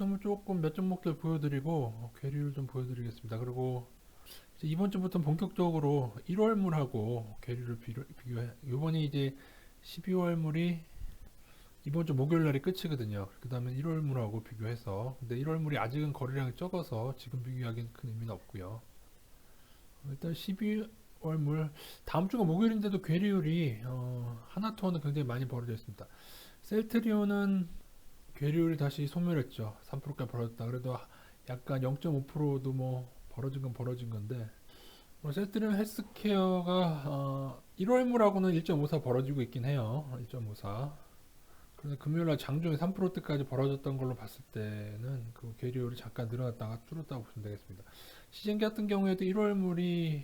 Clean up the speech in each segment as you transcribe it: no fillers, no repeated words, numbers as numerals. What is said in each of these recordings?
주식선물 조금 몇 종목들 보여드리고 괴리를 좀 보여드리겠습니다. 그리고 이제 이번 주부터 본격적으로 1월물하고 괴리를 비교해. 이번이 이제 12월물이 이번 주 목요일 날이 끝이거든요. 그 다음에 1월물하고 비교해서. 근데 1월물이 아직은 거래량이 적어서 지금 비교하기는 큰 의미는 없고요. 일단 12월물 다음 주가 목요일인데도 괴리율이 하나투어는 굉장히 많이 벌어져 있습니다. 셀트리온은 괴리율이 다시 소멸했죠. 3%까지 벌어졌다. 그래도 약간 0.5%도 뭐 벌어진 건 벌어진 건데 뭐 셀트리온 헬스케어가 1월물하고는 1.54 벌어지고 있긴 해요. 1.54. 그런데 금요일날 장중에 3%대까지 벌어졌던 걸로 봤을 때는 그 괴리율이 잠깐 늘어났다가 줄었다고 보시면 되겠습니다. 시젠 같은 경우에도 1월물이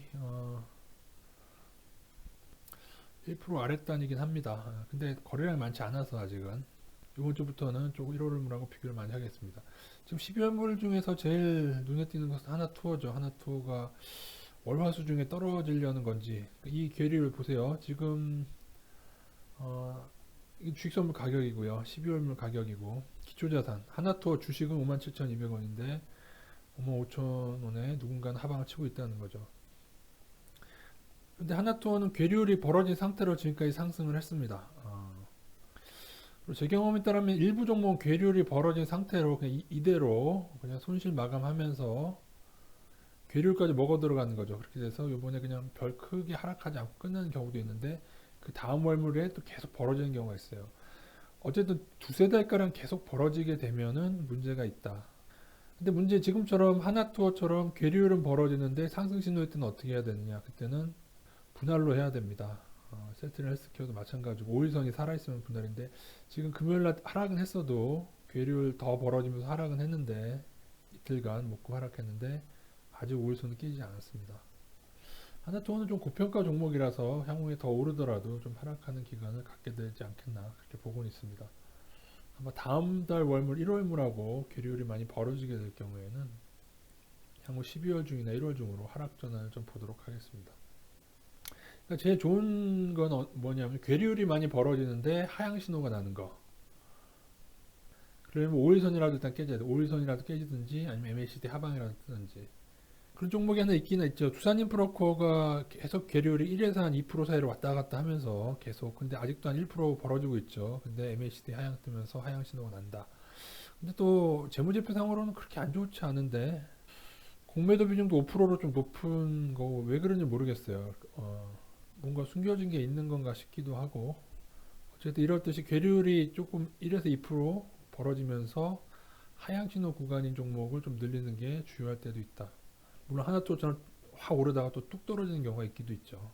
1% 아랫단이긴 합니다. 근데 거래량이 많지 않아서 아직은 이번 주부터는 조금 1월물하고 비교를 많이 하겠습니다. 지금 12월물 중에서 제일 눈에 띄는 것은 하나투어죠. 하나투어가 월화수 중에 떨어지려는 건지 이 괴리를 보세요. 지금 이 주식선물 가격이고요. 12월물 가격이고 기초자산 하나투어 주식은 57,200원인데 55,000원에 누군가는 하방을 치고 있다는 거죠. 근데 하나투어는 괴리율이 벌어진 상태로 지금까지 상승을 했습니다. 그리고 제 경험에 따르면 일부 종목은 괴리율이 벌어진 상태로 그냥 이대로 그냥 손실 마감하면서 괴리율까지 먹어 들어가는 거죠. 그렇게 돼서 이번에 그냥 별 크게 하락하지 않고 끝나는 경우도 있는데 그 다음 월물에 또 계속 벌어지는 경우가 있어요. 어쨌든 두세 달가량 계속 벌어지게 되면은 문제가 있다. 근데 문제 지금처럼 하나투어처럼 괴리율은 벌어지는데 상승 신호일 때는 어떻게 해야 되느냐. 그때는 분할로 해야 됩니다. 셀트리온 헬스케어도 마찬가지고 5일선이 살아있으면 분할인데 지금 금요일날 하락은 했어도 괴리율 더 벌어지면서 하락은 했는데 이틀간 먹고 하락했는데 아직 5일선은 깨지지 않았습니다. 하나투어는 좀 고평가 종목이라서 향후에 더 오르더라도 좀 하락하는 기간을 갖게 되지 않겠나 그렇게 보고는 있습니다. 아마 다음 달 월물 1월물하고 괴리율이 많이 벌어지게 될 경우에는 향후 12월 중이나 1월 중으로 하락 전환을 좀 보도록 하겠습니다. 그러니까 제일 좋은 건 뭐냐면 괴리율이 많이 벌어지는데 하향 신호가 나는 거. 그러면 5일선이라도 일단 깨져야 돼. 5일선이라도 깨지든지 아니면 MACD 하방이라도 뜨든지. 그런 종목이 하나 있긴 있죠. 두산인프라코어가 계속 괴리율이 1에서 한 2% 사이로 왔다 갔다 하면서 계속 근데 아직도 한 1% 벌어지고 있죠. 근데 MACD 하향 뜨면서 하향 신호가 난다. 근데 또 재무제표상으로는 그렇게 안 좋지 않은데 공매도 비중도 5%로 좀 높은 거 왜 그런지 모르겠어요. 뭔가 숨겨진 게 있는 건가 싶기도 하고 어쨌든 이렇듯이 괴리율이 조금 1에서 2% 벌어지면서 하향 신호 구간인 종목을 좀 늘리는 게 주요할 때도 있다. 물론 하나투어처럼 확 오르다가 또 뚝 떨어지는 경우가 있기도 있죠.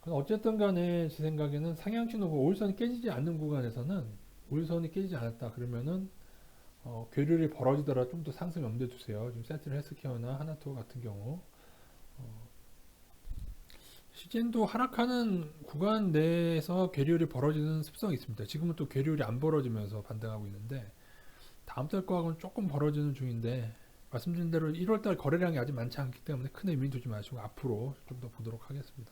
어쨌든 간에 제 생각에는 상향 신호가 5일선이 깨지지 않는 구간에서는 5일선이 깨지지 않았다 그러면은 괴리율이 벌어지더라도 좀 더 상승 염두에 두세요. 지금 센트럴 헬스케어나 하나투어 같은 경우 시젠도 하락하는 구간 내에서 괴리율이 벌어지는 습성이 있습니다. 지금은 또 괴리율이 안 벌어지면서 반등하고 있는데 다음 달 거하고는 조금 벌어지는 중인데 말씀드린 대로 1월달 거래량이 아직 많지 않기 때문에 큰 의미 두지 마시고 앞으로 좀 더 보도록 하겠습니다.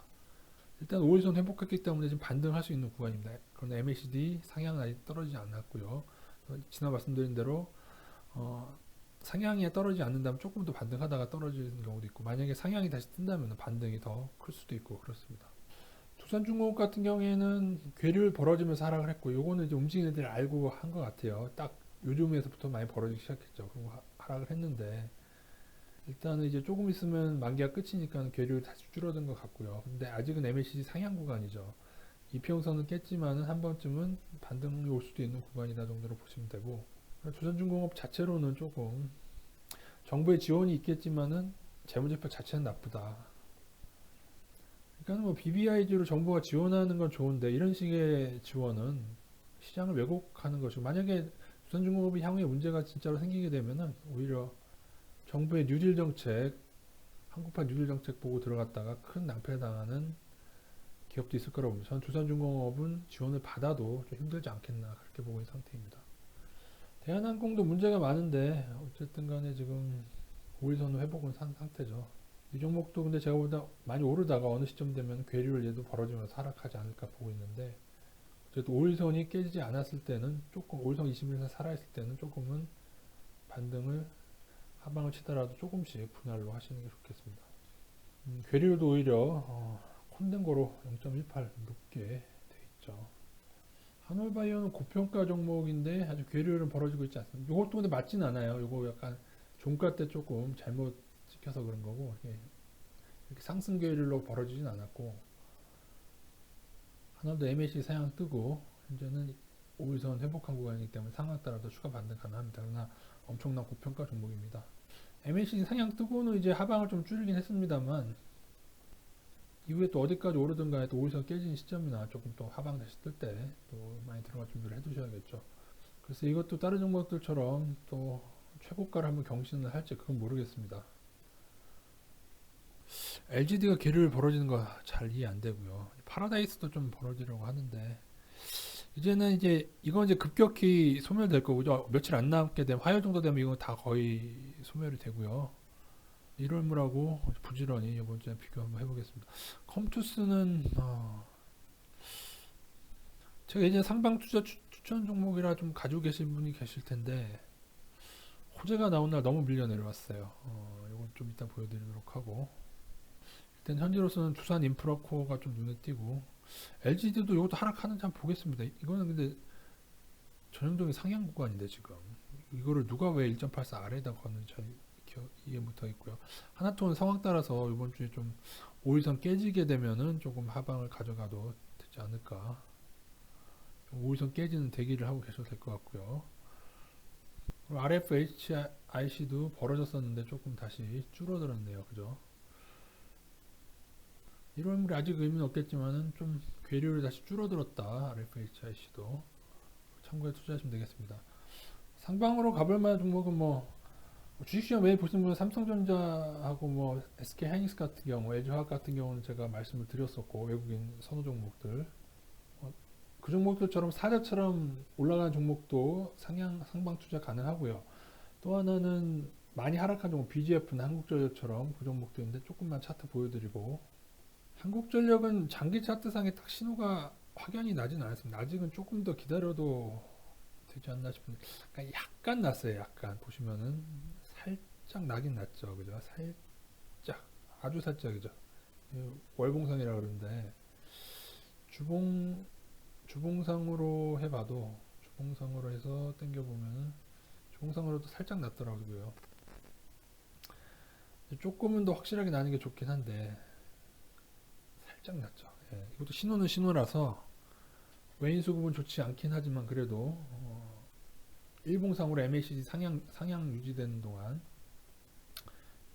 일단 5일선 회복했기 때문에 지금 반등할 수 있는 구간입니다. 그러나 MACD 상향은 아직 떨어지지 않았고요. 지난 말씀드린 대로 상향이 떨어지지 않는다면 조금 더 반등하다가 떨어지는 경우도 있고 만약에 상향이 다시 뜬다면 반등이 더 클 수도 있고 그렇습니다. 두산중공업 같은 경우에는 괴리를 벌어지면서 하락을 했고 요거는 이제 움직이는 애들이 알고 한 것 같아요. 딱 요즘에서부터 많이 벌어지기 시작했죠. 그리고 하락을 했는데 일단은 이제 조금 있으면 만기가 끝이니까 괴리율 다시 줄어든 것 같고요. 근데 아직은 MACD 상향 구간이죠. 이평선은 깼지만은 한 번쯤은 반등이 올 수도 있는 구간이다 정도로 보시면 되고 두산중공업 자체로는 조금 정부의 지원이 있겠지만은 재무제표 자체는 나쁘다. 그러니까 뭐 BBIG로 정부가 지원하는 건 좋은데 이런 식의 지원은 시장을 왜곡하는 것이고 만약에 두산중공업이 향후에 문제가 진짜로 생기게 되면은 오히려 정부의 뉴딜 정책, 한국판 뉴딜 정책 보고 들어갔다가 큰 낭패를 당하는 기업도 있을 거라고 봅니다. 저는 두산중공업은 지원을 받아도 좀 힘들지 않겠나 그렇게 보고 있는 상태입니다. 대한항공도 문제가 많은데 어쨌든 간에 지금 5일선 회복은 산 상태죠. 이 종목도 근데 제가 보다 많이 오르다가 어느 시점 되면 괴리를 얘도 벌어지면서 하락하지 않을까 보고 있는데 어쨌든 5일선이 깨지지 않았을 때는 조금 5일선 21선 살아있을 때는 조금은 반등을 하방을 치더라도 조금씩 분할로 하시는 게 좋겠습니다. 괴리율도 오히려 콘덴거로 0.18 높게 돼 있죠. 한올바이오는 고평가 종목인데 아주 괴리율은 벌어지고 있지 않습니다. 이것도 근데 맞진 않아요. 이거 약간 종가 때 조금 잘못 찍혀서 그런 거고 이렇게 상승 괴리율로 벌어지진 않았고 하나도 MACD 상향 뜨고 현재는 5일선 회복한 구간이기 때문에 상황 따라서 추가 반등 가능합니다. 그러나 엄청난 고평가 종목입니다. MACD 상향 뜨고는 이제 하방을 좀 줄이긴 했습니다만 이후에 또 어디까지 오르든 간에 또 5일선 깨지는 시점이나 조금 또 하방 다시 뜰 때 또 많이 들어갈 준비를 해 두셔야겠죠. 그래서 이것도 다른 종목들처럼 또 최고가를 한번 경신을 할지 그건 모르겠습니다. LGD가 괴리를 벌어지는 거 잘 이해 안 되고요. 파라다이스도 좀 벌어지려고 하는데 이제는 이제 이건 이제 급격히 소멸될 거고요. 며칠 안 남게 되면 화요일 정도 되면 이건 다 거의 소멸이 되고요. 1월물하고 부지런히 이번 주에 비교 한번 해보겠습니다. 컴투스는 제가 예전에 상방 투자 추천 종목이라 좀 가지고 계신 분이 계실 텐데 호재가 나온 날 너무 밀려 내려왔어요. 이건 좀 이따 보여드리도록 하고 일단 현재로서는 두산 인프라코어가 좀 눈에 띄고 LGD도 이것도 하락하는지 한번 보겠습니다. 이거는 근데 전형적인 상향 구간인데 지금 이거를 누가 왜 1.84 아래에다 걷는지 이해 못하겠고요. 하나통은 상황 따라서 이번 주에 좀 5일선 깨지게 되면은 조금 하방을 가져가도 되지 않을까. 5일선 깨지는 대기를 하고 계셔도 될 것 같고요. RFHIC도 벌어졌었는데 조금 다시 줄어들었네요. 그죠? 1월물이 아직 의미는 없겠지만은 좀 괴리율이 다시 줄어들었다. RFHIC도 참고해 투자하시면 되겠습니다. 상방으로 가볼 만한 종목은 뭐 주식시장 매일 보시는 분은 삼성전자하고 뭐 SK하이닉스 같은 경우, LG화학 같은 경우는 제가 말씀을 드렸었고 외국인 선호 종목들 그 종목들처럼 사자처럼 올라가는 종목도 상방 투자 가능하고요. 또 하나는 많이 하락한 종목 BGF는 한국전력처럼 그 종목도 있는데 조금만 차트 보여드리고 한국전력은 장기 차트상에 딱 신호가 확연히 나진 않았습니다. 아직은 조금 더 기다려도 되지 않나 싶은데 약간 났어요. 약간 보시면은 살짝 나긴 났죠. 그죠? 살짝 아주 살짝이죠. 월봉상이라 그러는데 주봉상으로 해봐도 주봉상으로 해서 당겨보면은 주봉상으로도 살짝 났더라고요. 조금은 더 확실하게 나는 게 좋긴 한데 살짝 났죠. 예, 이것도 신호는 신호라서 외인 수급은 좋지 않긴 하지만 그래도 일봉상으로 MACD 상향 유지되는 동안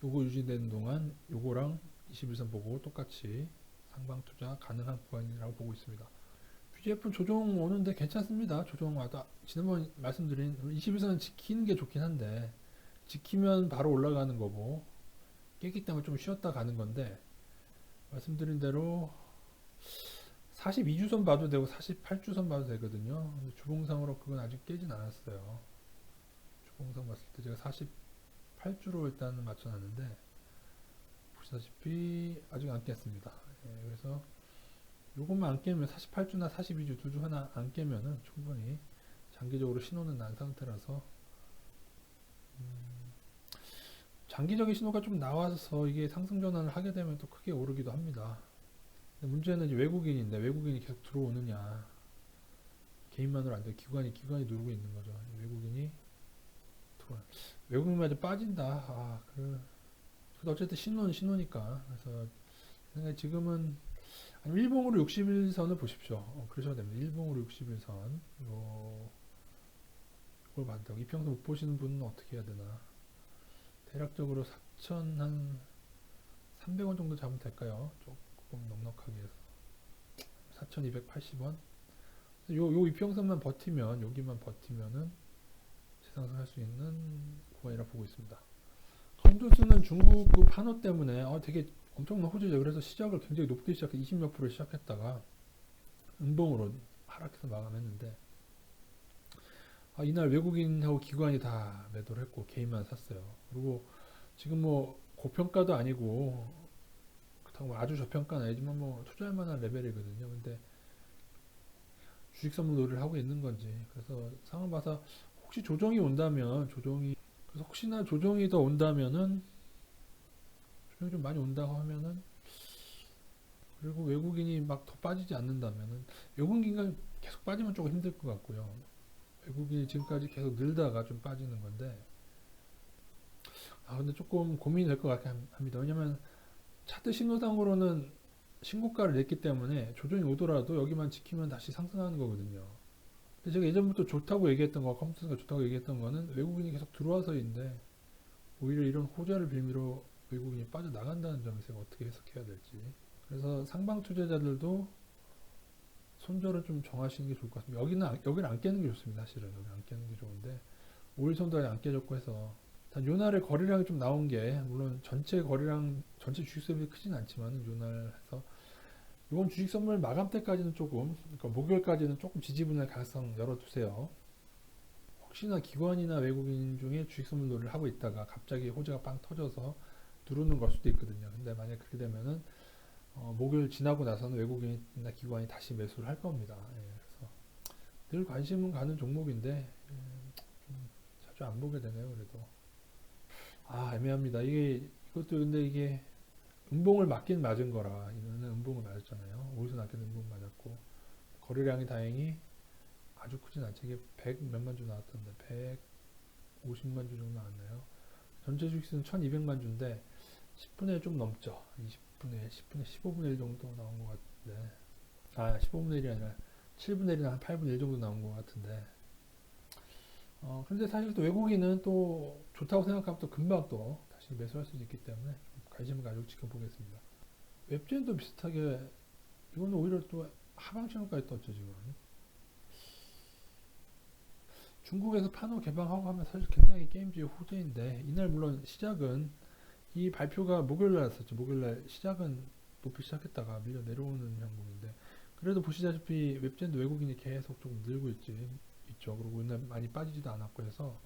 요거 유지되는 동안 요거랑 21선 보고 똑같이 상방 투자 가능한 구간이라고 보고 있습니다. BGF 조정 오는데 괜찮습니다. 조정 와도 지난번 말씀드린 21선은 지키는 게 좋긴 한데 지키면 바로 올라가는 거고 깨기 때문에 좀 쉬었다 가는 건데 말씀드린 대로 42주선 봐도 되고 48주선 봐도 되거든요. 근데 주봉상으로 그건 아직 깨진 않았어요. 주봉상 봤을 때 제가 48주로 일단은 맞춰놨는데 보시다시피 아직 안 깼습니다. 예, 그래서 요것만 안 깨면 48주나 42주 두 주 하나 안 깨면은 충분히 장기적으로 신호는 난 상태라서 장기적인 신호가 좀 나와서 이게 상승 전환을 하게 되면 또 크게 오르기도 합니다. 근데 문제는 이제 외국인인데 외국인이 계속 들어오느냐 개인만으로 안 돼. 기관이 누르고 있는 거죠. 외국인이 들어와. 외국인마저 빠진다. 그래도 어쨌든 신호는 신호니까. 그래서 지금은 일봉으로 61선을 보십시오. 그러셔야 됩니다. 일봉으로 61선. 이걸 봐도 이평선 못 보시는 분은 어떻게 해야 되나? 대략적으로 4천 한 300원 정도 잡으면 될까요? 조금 넉넉하게 해서 4,280원. 요 이평선만 버티면 여기만 버티면은 재상승할 수 있는 구간이라 보고 있습니다. 컴투스는 중국 그 판호 때문에 되게 엄청난 호재죠. 그래서 시작을 굉장히 높게 20몇 프로 시작했다가 음봉으로 하락해서 마감했는데 이날 외국인하고 기관이 다 매도를 했고 개인만 샀어요. 그리고 지금 뭐 고평가도 아니고 그렇다고 아주 저평가는 아니지만 뭐 투자할 만한 레벨이거든요. 근데 주식 선물 놀이를 하고 있는 건지 그래서 상황 봐서 혹시 조정이 온다면 그래서 그래서 혹시나 조정이 더 온다면은, 조정이 좀 많이 온다고 하면은, 그리고 외국인이 막 더 빠지지 않는다면은, 외국인이 계속 빠지면 조금 힘들 것 같고요. 외국인이 지금까지 계속 늘다가 좀 빠지는 건데, 근데 조금 고민이 될 것 같긴 합니다. 왜냐면 차트 신호상으로는 신고가를 냈기 때문에 조정이 오더라도 여기만 지키면 다시 상승하는 거거든요. 근데 제가 예전부터 좋다고 얘기했던 거, 컴퓨터가 좋다고 얘기했던 거는 외국인이 계속 들어와서인데, 오히려 이런 호재를 빌미로 외국인이 빠져나간다는 점에서 어떻게 해석해야 될지. 그래서 상방 투자자들도 손절을 좀 정하시는 게 좋을 것 같습니다. 여기는 안 깨는 게 좋습니다. 사실은 여기 안 깨는 게 좋은데, 5일선도 안 깨졌고 해서 단 요날에 거래량이 좀 나온 게, 물론 전체 거래량, 전체 주식 선물이 크진 않지만 요날에서 이번 주식 선물 마감 때까지는 조금, 그러니까 목요일까지는 조금 지지분할 가능성 열어두세요. 혹시나 기관이나 외국인 중에 주식 선물 놀이를 하고 있다가 갑자기 호재가 빵 터져서 누르는 걸 수도 있거든요. 근데 만약 그렇게 되면은 목요일 지나고 나서는 외국인이나 기관이 다시 매수를 할 겁니다. 예, 그래서 늘 관심은 가는 종목인데, 좀 자주 안 보게 되네요. 그래도 애매합니다. 이것도 근데 이게 음봉을 맞긴 맞은 거라, 이거는 음봉을 맞았잖아요. 오일선 낮게는 음봉 맞았고, 거래량이 다행히 아주 크진 않죠. 이게 100 몇만 주 나왔던데 150만 주 정도 나왔나요? 전체 주식수는 1200만 주인데 10분의 1 좀 넘죠. 20분의 1, 10분의 15분의 1 정도 나온 것 같은데, 15분의 1이 아니라 7분의 1이나 한 8분의 1 정도 나온 것 같은데, 근데 사실 또 외국인은 또 좋다고 생각하면 또 금방 또 다시 매수할 수도 있기 때문에 좀 관심을 가지고 지켜보겠습니다. 웹젠도 비슷하게, 이거는 오히려 또 하방 신호까지 떴죠, 지금. 중국에서 판호 개방하고 하면 사실 굉장히 게임즈의 호재인데, 이날 물론 시작은, 이 발표가 목요일날 났었죠. 목요일날 시작은 높이 시작했다가 밀려 내려오는 형국인데, 그래도 보시다시피 웹젠도 외국인이 계속 조금 늘고 있죠. 그리고 이날 많이 빠지지도 않았고 해서,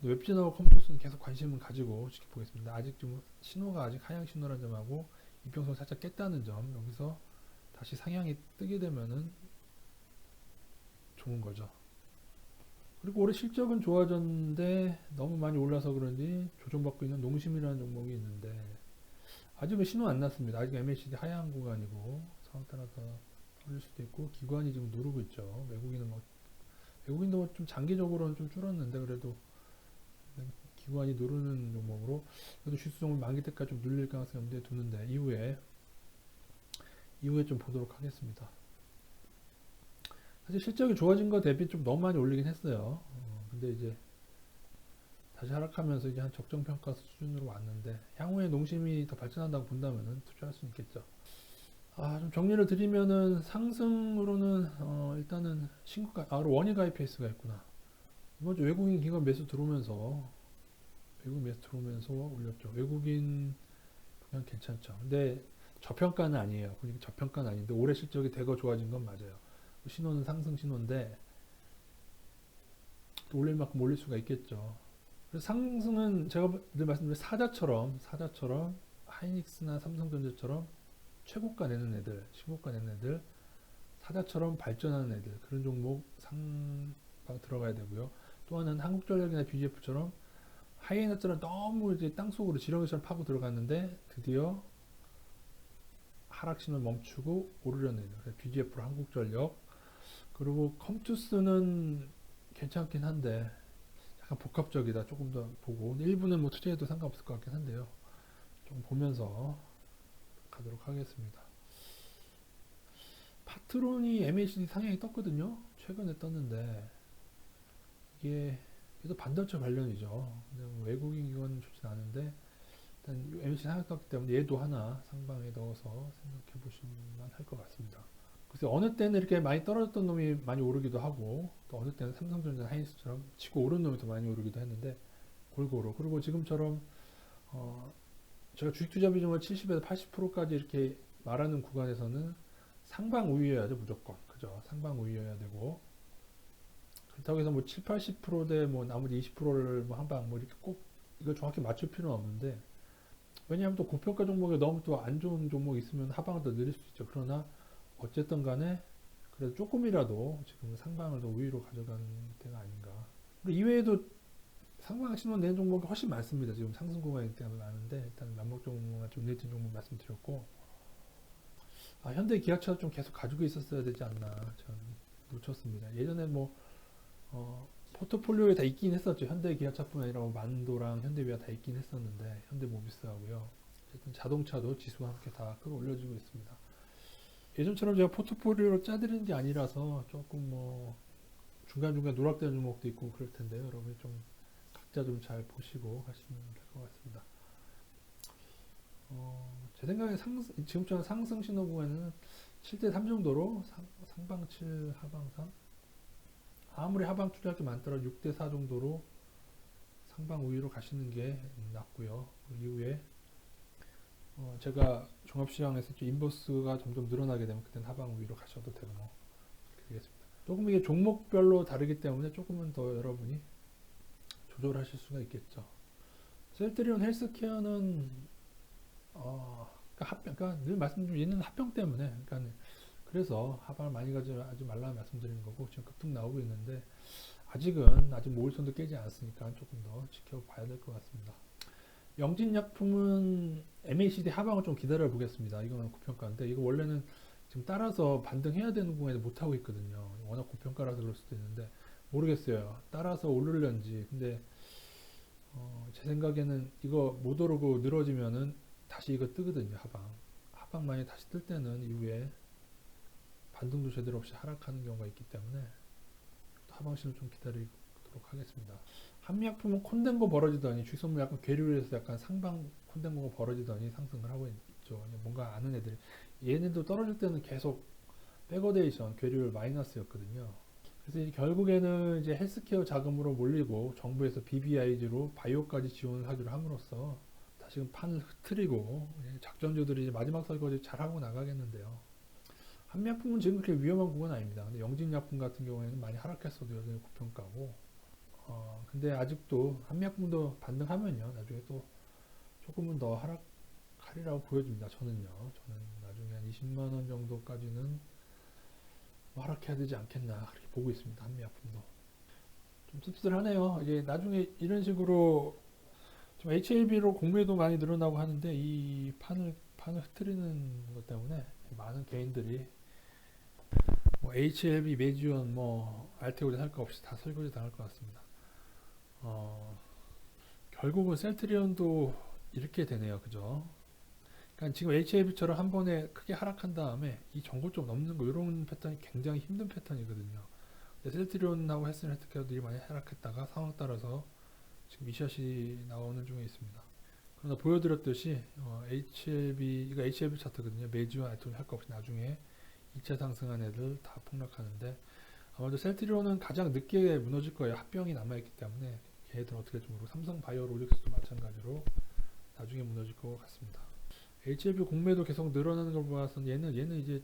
웹젠하고 컴퓨터스는 계속 관심을 가지고 지켜보겠습니다. 아직 좀 신호가 아직 하향 신호라는 점하고 이평선 살짝 깼다는 점, 여기서 다시 상향이 뜨게 되면은 좋은 거죠. 그리고 올해 실적은 좋아졌는데 너무 많이 올라서 그런지 조정받고 있는 농심이라는 종목이 있는데, 아직은 신호 안 났습니다. 아직 MACD 하향 구간이고 상황 따라서 올릴 수도 있고, 기관이 지금 누르고 있죠. 외국인도 좀 장기적으로는 좀 줄었는데, 그래도 기관이 누르는 종목으로 그래도 실수종을 만기 때까지 좀 눌릴 가능성이 염두에 두는데, 이후에 좀 보도록 하겠습니다. 사실 실적이 좋아진 거 대비 좀 너무 많이 올리긴 했어요. 근데 이제 다시 하락하면서 이제 한 적정평가 수준으로 왔는데, 향후에 농심이 더 발전한다고 본다면은 투자할 수 있겠죠. 좀 정리를 드리면은 상승으로는 일단은 원위 가입 페이스가 있구나. 이번 주 외국인 기관 매수 들어오면서 올렸죠. 외국인 그냥 괜찮죠. 근데 저평가는 아니에요. 그러니까 저평가는 아닌데 올해 실적이 대거 좋아진 건 맞아요. 신호는 상승 신호인데 또 올릴 만큼 올릴 수가 있겠죠. 그래서 상승은 제가 늘 말씀드린 사자처럼 하이닉스나 삼성전자처럼 최고가 내는 애들, 신고가 내는 애들, 사자처럼 발전하는 애들, 그런 종목 상방 들어가야 되고요. 또 하나는 한국전력이나 BGF처럼 하이에너지처럼 너무 이제 땅속으로 지렁이처럼 파고 들어갔는데 드디어 하락신을 멈추고 오르려는 애들, BGF로 한국전력. 그리고 컴투스는 괜찮긴 한데 약간 복합적이다. 조금 더 보고, 일부는 뭐 투자해도 상관없을 것 같긴 한데요. 좀 보면서 가도록 하겠습니다. 파트론이 MACD 상향이 떴거든요. 최근에 떴는데 이게 그래도 반도체 관련이죠. 근데 뭐 외국인 기관은 좋진 않은데 일단 MACD 상향 떴기 때문에 얘도 하나 상방에 넣어서 생각해 보시면 할 것 같습니다. 그래서 어느 때는 이렇게 많이 떨어졌던 놈이 많이 오르기도 하고, 또 어느 때는 삼성전자, 하이닉스처럼 치고 오른 놈이 더 많이 오르기도 했는데 골고루. 그리고 지금처럼 제가 주식 투자 비중을 70에서 80%까지 이렇게 말하는 구간에서는 상방 우위여야죠, 무조건. 그죠? 상방 우위여야 되고, 그렇다고 해서 뭐 7, 80%대 뭐 나머지 20%를 뭐 한방 뭐 이렇게 꼭 이걸 정확히 맞출 필요는 없는데, 왜냐하면 또 고평가 종목에 너무 또 안 좋은 종목이 있으면 하방을 더 느릴 수 있죠. 그러나 어쨌든 간에 그래도 조금이라도 지금 상방을 더 우위로 가져가는 때가 아닌가. 그리고 이외에도 상방 신호 내는 종목이 훨씬 많습니다. 지금 상승 구간이 때문에 많은데 일단 남목 종목만 좀 내진 종목 말씀드렸고, 현대 기아차 좀 계속 가지고 있었어야 되지 않나. 전 놓쳤습니다. 예전에 뭐 포트폴리오에 다 있긴 했었죠. 현대 기아차뿐 아니라 뭐 만도랑 현대위아 다 있긴 했었는데, 현대모비스하고요. 어쨌든 자동차도 지수와 함께 다 끌어올려지고 있습니다. 예전처럼 제가 포트폴리오로 짜드리는 게 아니라서 조금 뭐 중간중간 누락되는 종목도 있고 그럴 텐데요. 여러분이 좀 각자 좀 잘 보시고 하시면 될 것 같습니다. 제 생각에 지금처럼 상승 신호 구간은 7대3 정도로 상방 7, 하방 3. 아무리 하방 투자할 게 많더라도 6대4 정도로 상방 우위로 가시는 게 낫고요. 그 이후에 제가 종합시장에서 인버스가 점점 늘어나게 되면 그때는 하방 우위로 가셔도 되고 뭐 그렇게 되겠습니다. 조금 이게 종목별로 다르기 때문에 조금은 더 여러분이 조절하실 수가 있겠죠. 셀트리온 헬스케어는 그러니까 늘 말씀드린 얘는 합병 때문에, 그러니까 그래서 하방을 많이 가져가지 말라 말씀드리는 거고, 지금 급등 나오고 있는데 아직 모일선도 깨지 않았으니까 조금 더 지켜봐야 될 것 같습니다. 영진약품은 MACD 하방을 좀 기다려 보겠습니다. 이거는 고평가인데, 이거 원래는 지금 따라서 반등해야 되는 구간에 못 하고 있거든요. 워낙 고평가라서 그럴 수도 있는데 모르겠어요. 따라서 오르려는지. 근데 제 생각에는 이거 못 오르고 늘어지면은 다시 이거 뜨거든요. 하방 많이 다시 뜰 때는 이후에 반등도 제대로 없이 하락하는 경우가 있기 때문에 하방신을 좀 기다리도록 하겠습니다. 한미약품은 콘덴고 벌어지더니 주식선물 약간 괴류해서 약간 상방 콘덴고가 벌어지더니 상승을 하고 있죠. 뭔가 아는 애들이, 얘네도 떨어질 때는 계속 백어데이션 괴류율 마이너스였거든요. 그래서 이제 결국에는 이제 헬스케어 자금으로 몰리고 정부에서 BBIG로 바이오까지 지원을 하기로 함으로써 다시금 판을 흐트리고 작전주들이 이제 마지막 설거지 잘하고 나가겠는데요. 한미약품은 지금 그렇게 위험한 구간은 아닙니다. 근데 영진약품 같은 경우에는 많이 하락했어도 여전히 고평가고, 근데 아직도 한미약품도 반등하면요, 나중에 또 조금은 더 하락하리라고 보여집니다. 저는 나중에 한 20만원 정도까지는 뭐 하락해야 되지 않겠나 그렇게 보고 있습니다. 한미약품도 좀 씁쓸하네요. 이게 나중에 이런 식으로 좀 HLB로 공매도 많이 늘어나고 하는데 이 판을 흐트리는 것 때문에 많은 개인들이 뭐 HLB, 메지온, 뭐 알테오리 살 거 없이 다 설거지 당할 것 같습니다. 결국은 셀트리온도 이렇게 되네요. 그죠? 그러니까 지금 HLB처럼 한 번에 크게 하락한 다음에 이 전고점 넘는 거, 이런 패턴이 굉장히 힘든 패턴이거든요. 셀트리온하고 헬스는 헬스케어들이 많이 하락했다가 상황 따라서 지금 이샷이 나오는 중에 있습니다. 그러나 보여드렸듯이 이거 HLB 차트거든요. 메지와 알테오리 할 거 없이 나중에 2차 상승한 애들 다 폭락하는데, 아마도 셀트리온은 가장 늦게 무너질 거예요. 합병이 남아있기 때문에. 걔들 어떻게 될지 모르고, 삼성바이오로직스도 마찬가지로 나중에 무너질 것 같습니다. HLB 공매도 계속 늘어나는 걸 보아서 얘는 이제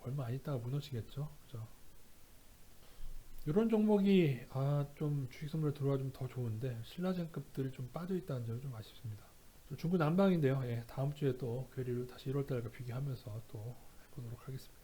얼마 안 있다가 무너지겠죠. 그죠? 이런 종목이 좀 주식선물에 들어와 좀 더 좋은데 신라젠급들이 좀 빠져 있다는 점이 좀 아쉽습니다. 중구 난방인데요. 다음 주에 또 괴리를 다시 1월달과 비교하면서 또 해보도록 하겠습니다.